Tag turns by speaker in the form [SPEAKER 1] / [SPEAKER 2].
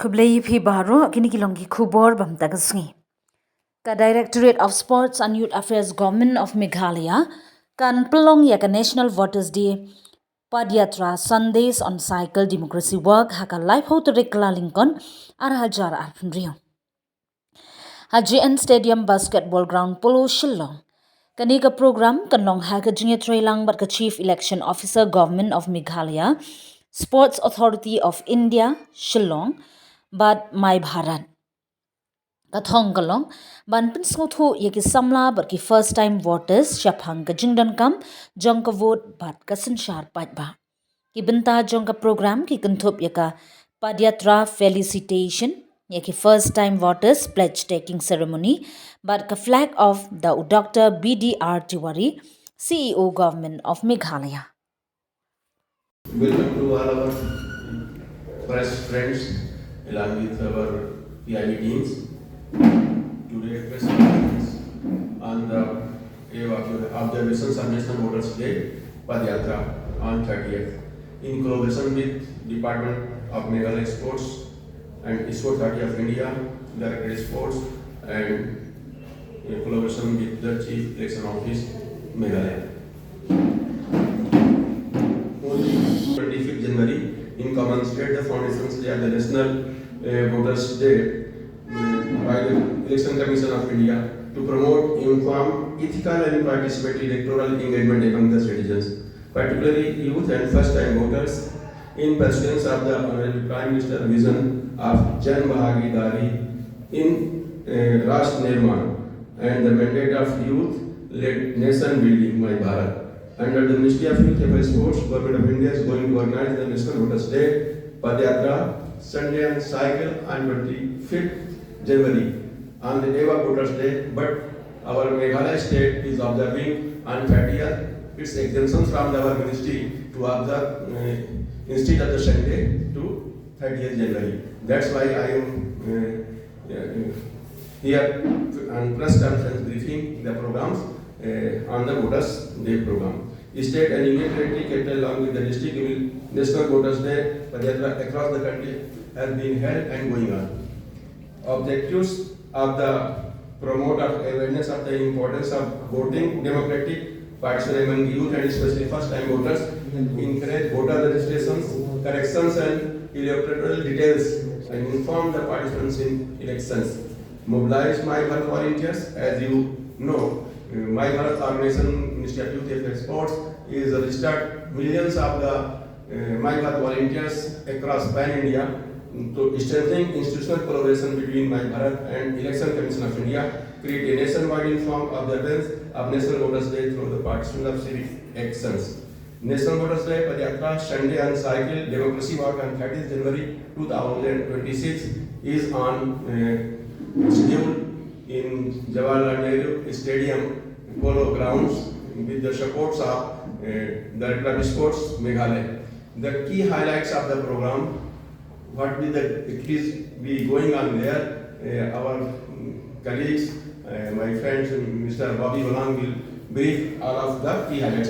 [SPEAKER 1] Kublai phi baro kini kilongi khubor bam tagasngi. Ka Directorate of Sports and Youth Affairs Government of Meghalaya kan pelong ya ka National Voters Day Padyatra Sundays on Cycle Democracy Work haka life ho rekla Lincoln ar hajar arpnrio. Haji Stadium Basketball Ground Polo Shillong. Kani ka program kanlong haka jingya trailang bat ka Chief Election Officer Government of Meghalaya Sports Authority of India Shillong bat Mai Bharat. Kathong kalong ban pinsngothu yaki samla but ki first time voters shaphang ka jingdan kam jong ka vote bat ka sanshar patba ki benta jong ka program ki kanthup yaka padyatra felicitation yaki first time voters pledge taking ceremony but ka flag of the Dr. BDR Tiwari CEO Government of Meghalaya.
[SPEAKER 2] Welcome to all our press friends along with our PIB teams. Today press conference on the observations of National Voters Day Padyatra on 30th in collaboration with Department of Meghalaya Sports and Sport Authority of India, Directorate Sports and in collaboration with the Chief Election Office Meghalaya. 25th January in common state the foundations day of the National Voters Day by the Election Commission of India to promote uniform, ethical and participatory electoral engagement among the citizens, particularly youth and first-time voters, in pursuance of the Honorable Prime Minister's vision of Jan Bhagidari in Rashtra Nirman and the mandate of youth-led nation building, My Bharat. Under the Ministry of Youth Affairs Sports, Government of India is going to organize the National Voters Day Padyatra Sunday and cycle on 25th January on the day of Voters Day, but our Meghalaya state is observing on 30th its exemptions from our ministry to observe instead of the Sunday to 30th January. That's why I am here on press conference briefing the programs on the Voters Day program. State and Union Territory capital along with the district National Voters Day Padyatra across the country has been held and going on. Objectives of the promote of awareness of the importance of voting, democratic participation among youth and especially first-time voters, encourage voter registrations, corrections and electoral details, and inform the participants in elections. Mobilize My Bharat volunteers. As you know, My Bharat organization, Ministry of Youth Affairs Sports, is registered millions of the My Bharat volunteers across pan-India to strengthen institutional collaboration between My Bharat and Election Commission of India, create a nationwide uniform observance of National Voters Day through the participation of civic actions. National Voters Day Padyatra Sunday and Cycle Democracy Walk on 30th January 2026 is on schedule in Jawaharlal Nehru Stadium Polo Grounds with the supports of Directorate of Sports Meghalaya. The key highlights of the program, what will the activities be going on there, our colleagues, my friends, Mr. Bobby Walang will brief all of the key highlights.